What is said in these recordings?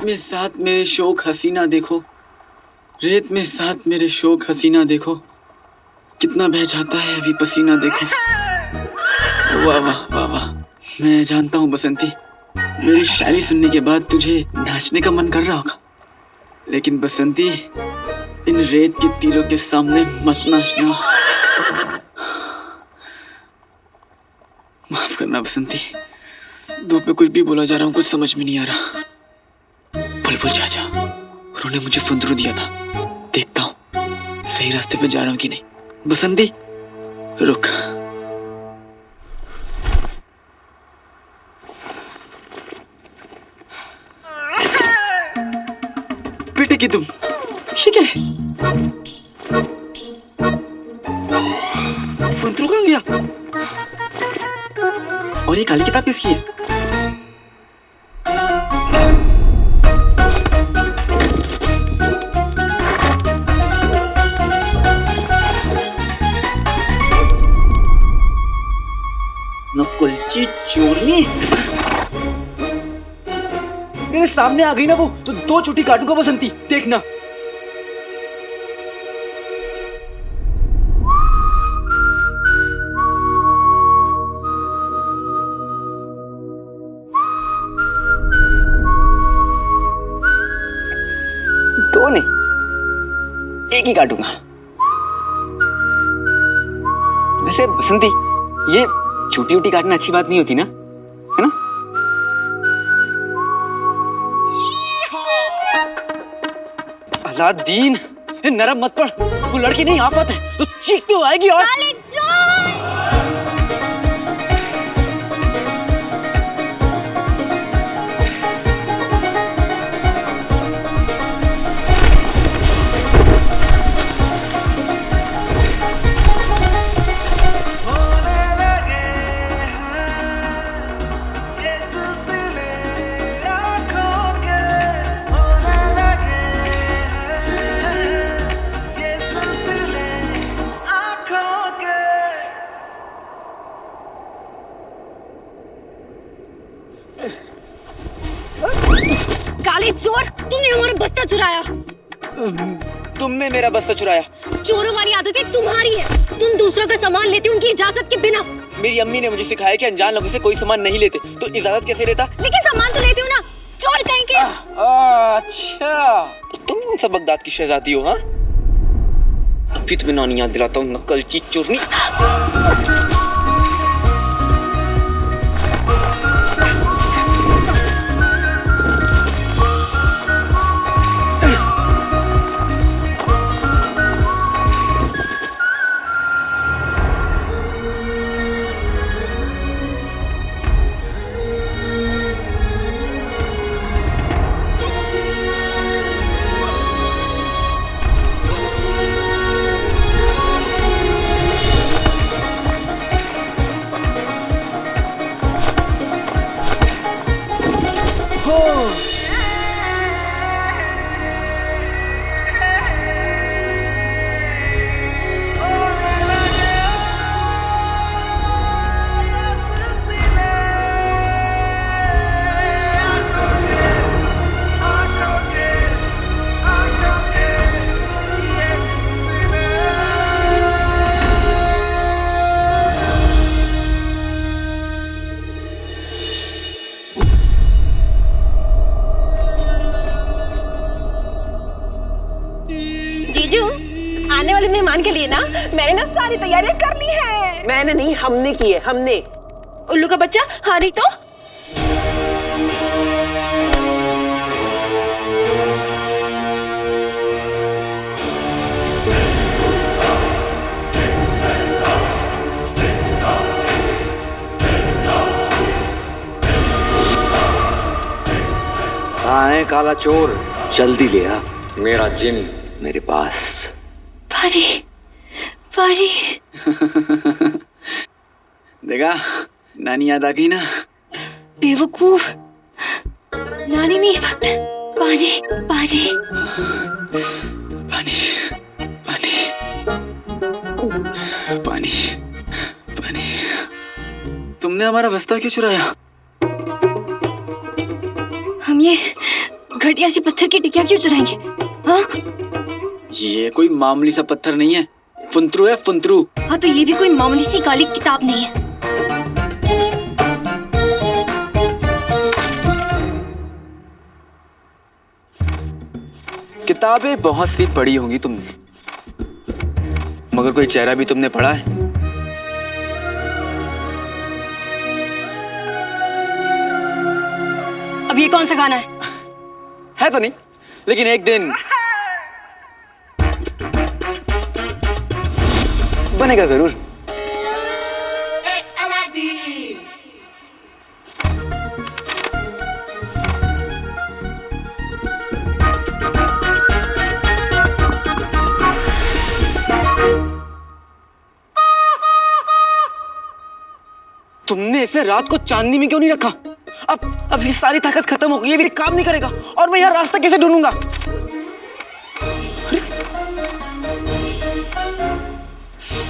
में साथ मेरे शौक हसीना देखो, रेत में साथ मेरे शौक हसीना देखो, कितना बह जाता है अभी पसीना देखो। वाह वाह वाह वाह। मैं जानता हूँ बसंती, मेरी शायरी सुनने के बाद तुझे नाचने का मन कर रहा होगा, लेकिन बसंती इन रेत के तीरों के सामने मत नाचना। माफ करना बसंती, धूप में कुछ भी बोला जा रहा हूँ, कुछ समझ में नहीं आ रहा। बुलबुल चाचा, उन्होंने मुझे फुंदरू दिया था, देखता हूँ सही रास्ते पे जा रहा हूँ कि नहीं। बसंती रुक। बेटे की तुम ठीक है? फुंदरू कहाँ गया? और ये काली किताब किसकी है? नकुलची चोरनी मेरे सामने आ गई ना वो, तो दो चोटी काटूंगा बसंती, देखना। दो नहीं, एक ही काटूंगा। वैसे बसंती, ये छोटी छोटी काटना अच्छी बात नहीं होती ना, है ना? अलादीन, नरम मत पड़, वो लड़की नहीं आफत है, तो चीखती हुई आएगी और काले चोर, तुमने हमारा बस्ता चुराया। तुमने मेरा बस्ता चुराया। चोरों वाली आदतें तुम्हारी है, तुम दूसरों का सामान लेते उनकी इजाजत के बिना। मेरी अम्मी ने मुझे सिखाया कि अनजान लोगों से कोई सामान नहीं लेते, तो इजाजत कैसे लेता? लेकिन सामान तो लेते हो ना, चोर कहीं के। अच्छा, तुम कौन सा बगदाद की शहजादी हो? हाँ, अभी तुम्हें नानी याद दिलाता हूँ, नकलची चोरनी। जीजू, आने वाले मेहमान के लिए ना मैंने ना सारी तैयारियां कर ली है। मैंने नहीं, हमने की है, हमने। उल्लू का बच्चा, हाँ नहीं तो? कहाँ है काला चोर? जल्दी ले आ, मेरा जिन मेरे पास। पारी, पारी। देखा, नानी याद आ गई ना? बेवकूफ, नानी नहीं, पानी, पानी। पानी, पानी, पानी, पानी। तुमने हमारा बस्ता क्यों चुराया? हम ये घटिया सी पत्थर की टिकिया क्यों चुराएंगे? हाँ ये कोई मामूली सा पत्थर नहीं है, फुंतरू है फुंतरू। हाँ, तो ये भी कोई मामूली सी काली किताब नहीं है। किताबें बहुत सी पढ़ी होंगी तुमने, मगर कोई चेहरा भी तुमने पढ़ा है? अब ये कौन सा गाना है? है तो नहीं, लेकिन एक दिन बनेगा जरूर। तुमने इसे रात को चांदनी में क्यों नहीं रखा? अब ये सारी ताकत खत्म हो गई, ये भी काम नहीं करेगा और मैं यहाँ रास्ता कैसे ढूंढूंगा?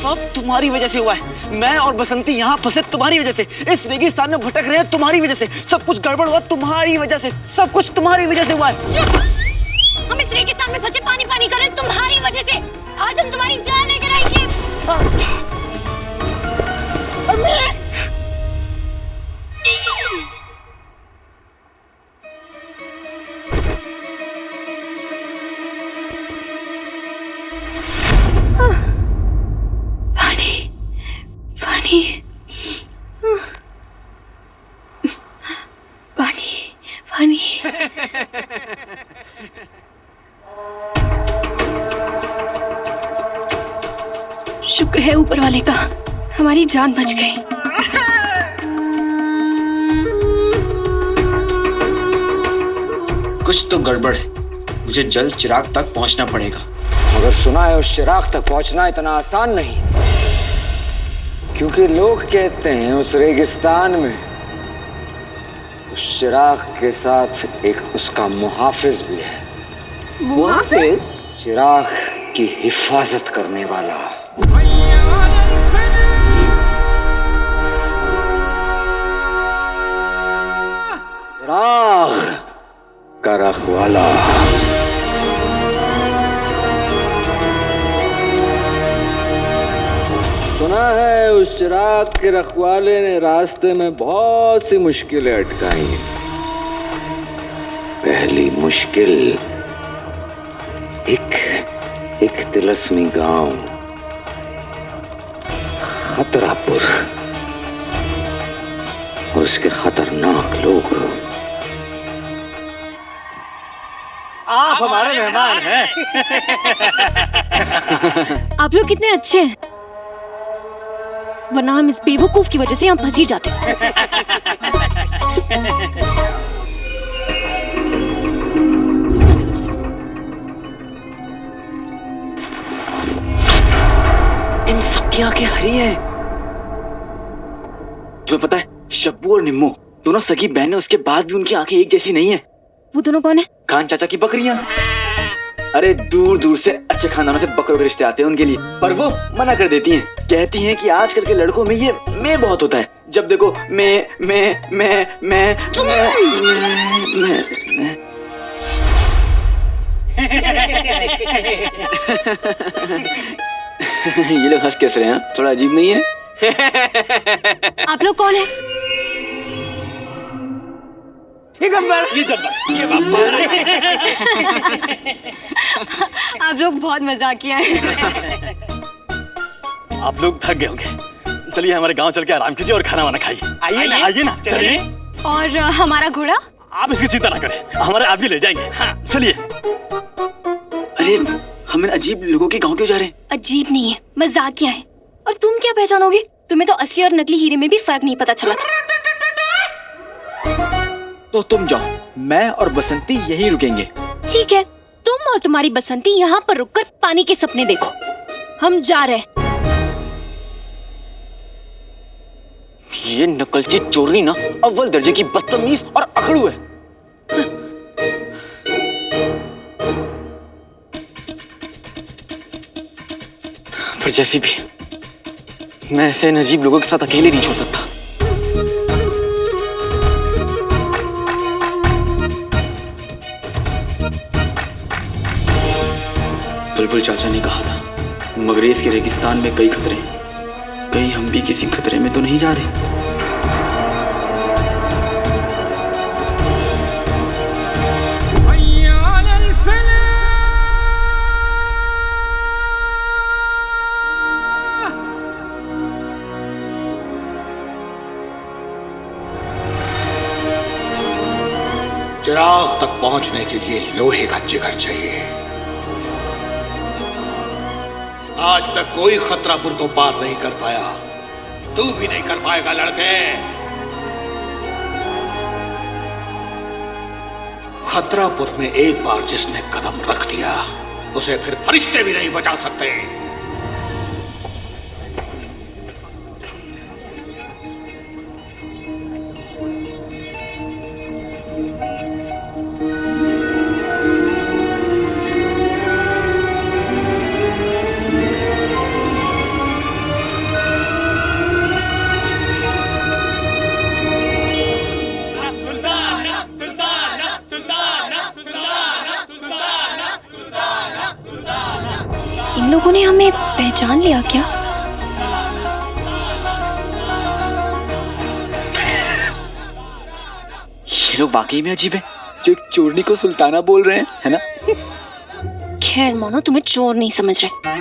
सब तुम्हारी वजह से हुआ है। मैं और बसंती यहाँ फंसे तुम्हारी वजह से, इस रेगिस्तान में भटक रहे हैं तुम्हारी वजह से, सब कुछ गड़बड़ हुआ तुम्हारी वजह से, सब कुछ तुम्हारी वजह से हुआ है। हम इस रेगिस्तान में फंसे पानी पानी कर रहे हैं तुम्हारी वजह से। आज हम तुम्हारी जान लेकर आएंगे। पानी शुक्र है ऊपर वाले का, हमारी जान बच गई। कुछ तो गड़बड़ है, मुझे जल्द चिराग तक पहुंचना पड़ेगा। मगर सुना है उस चिराग तक पहुंचना इतना आसान नहीं, क्योंकि लोग कहते हैं उस रेगिस्तान में उस चिराग के साथ एक उसका मुहाफिज भी है। मुहाफिज? चिराग की हिफाजत करने वाला। चिराग का रखवाला। सुना है उस चिराग के रखवाले ने रास्ते में बहुत सी मुश्किलें अटकाई हैं। पहली मुश्किल एक तिलस्मी गांव खतरापुर और उसके खतरनाक लोग। आप हमारे मेहमान हैं। आप लोग कितने अच्छे हैं, वरना हम इस बेवकूफ की वजह से यहाँ फंस ही जाते। इन सबकी आंखें हरी हैं। तुम्हें पता है, शब्बू और निम्मू दोनों सगी बहनें, उसके बाद भी उनकी आंखें एक जैसी नहीं है। वो दोनों कौन है? खान चाचा की बकरियां। अरे दूर दूर से अच्छे खानदानों से बकरों के रिश्ते आते हैं उनके लिए, पर वो मना कर देती हैं। कहती हैं कि आजकल के लड़कों में ये मैं बहुत होता है, जब देखो मैं। ये लोग हंस कैसे रहे हैं? थोड़ा अजीब नहीं है? आप लोग कौन है? ये बब्बर। आप लोग बहुत मजाकिया हैं। आप लोग थक गए होंगे, चलिए हमारे गांव चल के आराम कीजिए और खाना वाना खाइए। आइए ना चलिए। और हमारा घोड़ा? आप इसकी चिंता ना करें, हमारे आदमी ले जाएंगे। चलिए। अरे हम इन अजीब लोगों के गांव क्यों जा रहे हैं? अजीब नहीं है, मजाकिया है। और तुम क्या पहचानोगे? तुम्हें तो असली और नकली हीरे में भी फर्क नहीं पता चला। तो तुम जाओ, मैं और बसंती यहीं रुकेंगे। ठीक है, तुम और तुम्हारी बसंती यहाँ पर रुककर पानी के सपने देखो, हम जा रहे हैं। ये नकलची चोरनी ना अव्वल दर्जे की बदतमीज और अकड़ू है। पर जैसी भी, मैं ऐसे अजीब लोगों के साथ अकेले नहीं छोड़ सकता। बुलबुल चाचा ने कहा था, मगरेज के रेगिस्तान में कई खतरे हैं। कहीं हम भी किसी खतरे में तो नहीं जा रहे? चिराग तक पहुंचने के लिए लोहे का जिगर चाहिए। आज तक कोई खतरापुर को पार नहीं कर पाया, तू भी नहीं कर पाएगा लड़के। खतरापुर में एक बार जिसने कदम रख दिया उसे फिर फरिश्ते भी नहीं बचा सकते। इन लोगों ने हमें पहचान लिया क्या? ये लोग वाकई में अजीब है, जो एक चोरनी को सुल्ताना बोल रहे हैं, है ना? खैर मानो तुम्हें चोर नहीं समझ रहे।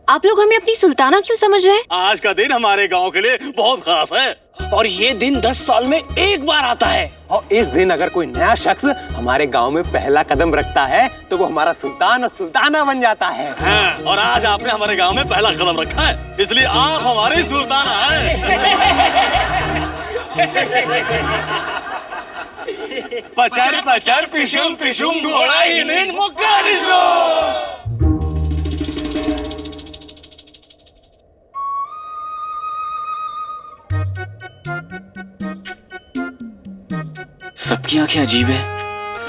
आप लोग हमें अपनी सुल्ताना क्यों समझ रहे हैं? आज का दिन हमारे गांव के लिए बहुत खास है और ये दिन 10 साल में एक बार आता है। और इस दिन अगर कोई नया शख्स हमारे गांव में पहला कदम रखता है तो वो हमारा सुल्तान और सुल्ताना बन जाता है। हाँ, और आज आपने हमारे गांव में पहला कदम रखा है, इसलिए आप हमारे सुल्ताना हैं। पचर पचर पिशुम पिशुम घोड़ा ही मुक्का निश्लो। सबकी आंखें अजीब है,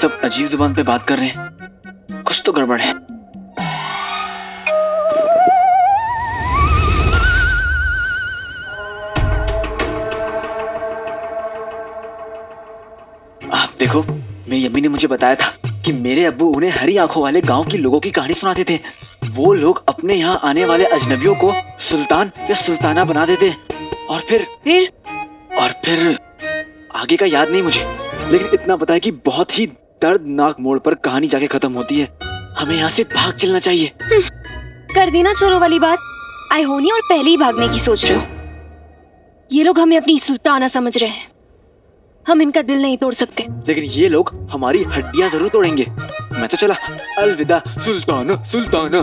सब अजीब जुबान पे बात कर रहे हैं, कुछ तो गड़बड़ है। आप देखो, मेरी अम्मी ने मुझे बताया था कि मेरे अब्बू उन्हें हरी आंखों वाले गांव के लोगों की कहानी सुनाते थे। वो लोग अपने यहाँ आने वाले अजनबियों को सुल्तान या सुल्ताना बना देते और फिर आगे का याद नहीं मुझे, लेकिन इतना पता है कि बहुत ही दर्दनाक मोड़ पर कहानी जाके खत्म होती है। हमें यहाँ से भाग चलना चाहिए। कर देना चोरों वाली बात। आई होनी और पहले ही भागने की सोच रहे हो। ये लोग हमें अपनी सुल्ताना समझ रहे हैं, हम इनका दिल नहीं तोड़ सकते। लेकिन ये लोग हमारी हड्डियां जरूर तोड़ेंगे। मैं तो चला, अलविदा सुल्ताना सुल्ताना।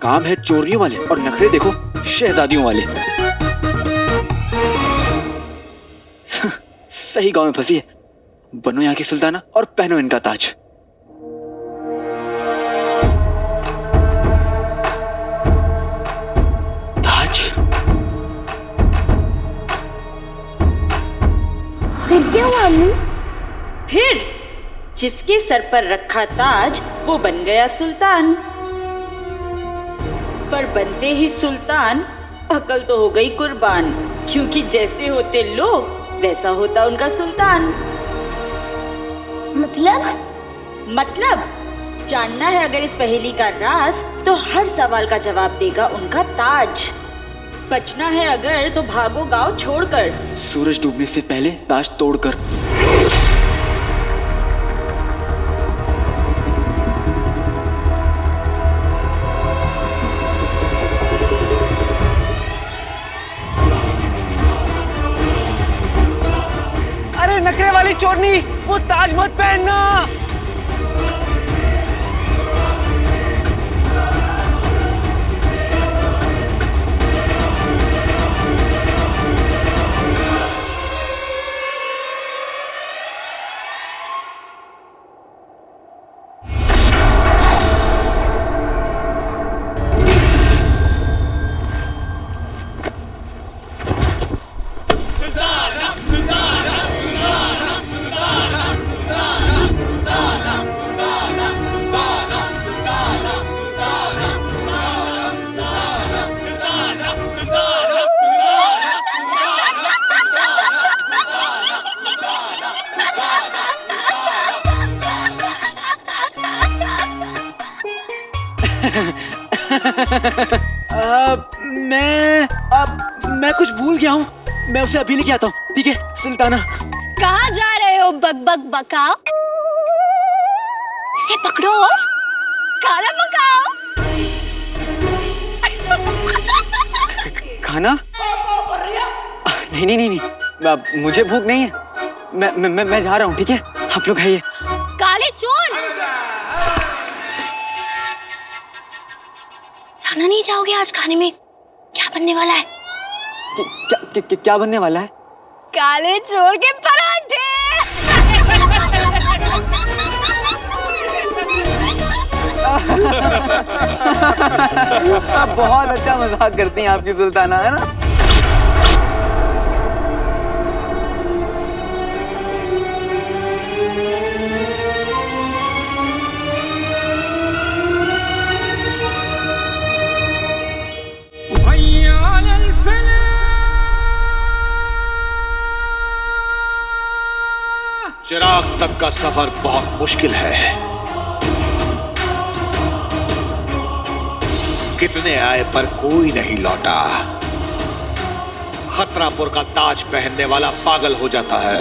काम है चोरियों वाले और नखरे देखो शहजादियों वाले। सही गांव में फंसी है। बनो यहाँ की सुल्ताना और पहनो इनका ताज। ताज? फिर क्या हुआ अम्मी? फिर जिसके सर पर रखा ताज वो बन गया सुल्तान, पर बनते ही सुल्तान अकल तो हो गई कुर्बान, क्योंकि जैसे होते लोग वैसा होता उनका सुल्तान। मतलब जानना है अगर इस पहेली का राज तो हर सवाल का जवाब देगा उनका ताज। बचना है अगर तो भागो गांव छोड़कर, सूरज डूबने से पहले ताज तोड़कर। अरे नखरे वाली चोरनी, वो ताज मत पहनना। मैं कुछ भूल गया हूँ। मैं उसे अभी लेके आता हूँ, ठीक है सुल्ताना? कहाँ जा रहे हो बक बक बकाओ? इसे पकड़ो और खाना पकाओ। खाना? नहीं नहीं नहीं नहीं, मुझे भूख नहीं है। मैं जा रहा हूँ, ठीक है? आप लोग खाइए। काले चोर, जाना नहीं चाहोगे आज खाने में क्या बनने वाला है? क्या बनने वाला है? काले चोर के पराठे। बहुत अच्छा मजाक करती हैं आपकी सुल्ताना, है ना? चिराग तक का सफर बहुत मुश्किल है। कितने आए पर कोई नहीं लौटा। खतरापुर का ताज पहनने वाला पागल हो जाता है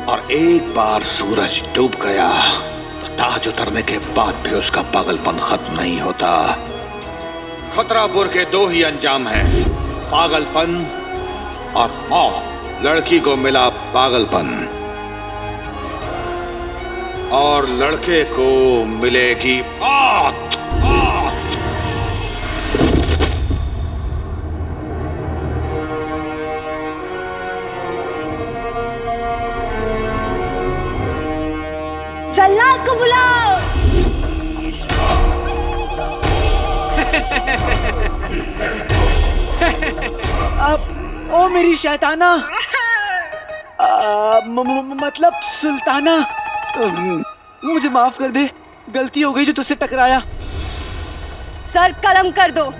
और एक बार सूरज डूब गया तो ताज उतरने के बाद भी उसका पागलपन खत्म नहीं होता। खतरापुर के दो ही अंजाम हैं, पागलपन और मौत। लड़की को मिला पागलपन और लड़के को मिलेगी मौत। जल्लाद को बुलाओ। अब ओ मेरी शैताना, मतलब सुल्ताना, मुझे माफ कर दे। गलती हो गई जो तुझसे टकराया। सर कलम कर दो।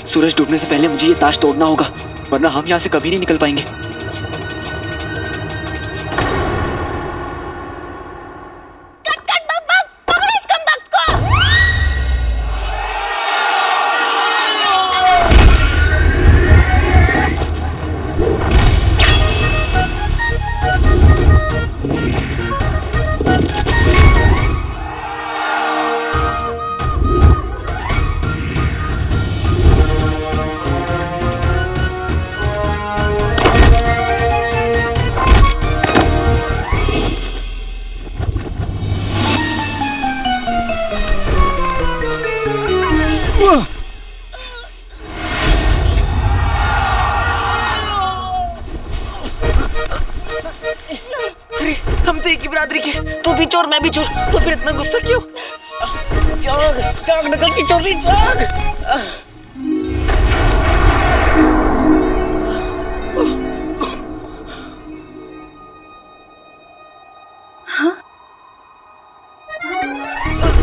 सूरज डूबने से पहले मुझे ये ताश तोड़ना होगा, वरना हम यहाँ से कभी नहीं निकल पाएंगे। हम तो एक ही बिरादरी के, तू भी चोर मैं भी चोर, तो फिर इतना गुस्सा क्यों? जाग जाग नकल की चोरी, जाग।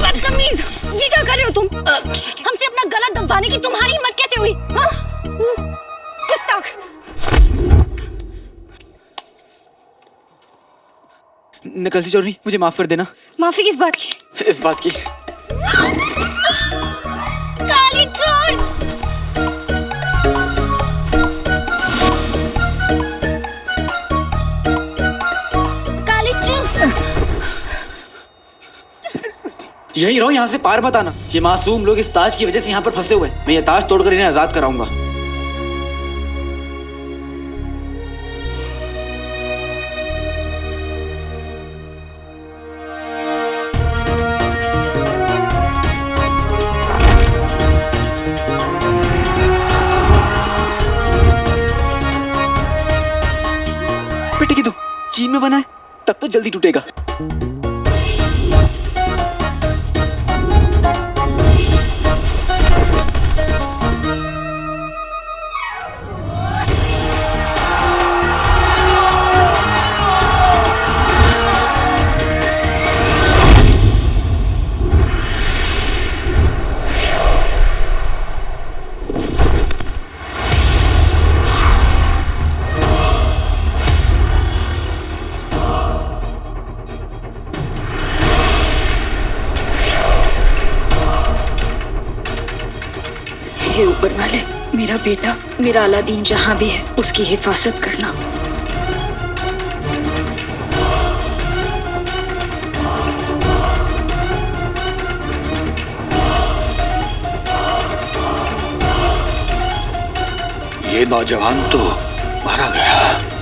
बदतमीज, ये क्या कर रहे हो तुम? हमसे अपना गला दबाने की तुम्हारी हिम्मत कैसे हुई? गुस्ताख। नकल से चोर नहीं, मुझे माफ कर देना। माफी किस बात की? इस बात की। काली चोर! काली चोर! यही रहो, यहाँ से पार मत आना। ये मासूम लोग इस ताज की वजह से यहाँ पर फंसे हुए हैं। मैं ये ताज तोड़कर इन्हें आजाद कराऊंगा। बेटे की तू चीन में बना है तब तो जल्दी टूटेगा। हे ऊपर वाले, मेरा बेटा, मेरा अलादीन जहाँ भी है उसकी हिफाजत करना। ये नौजवान तो मारा गया।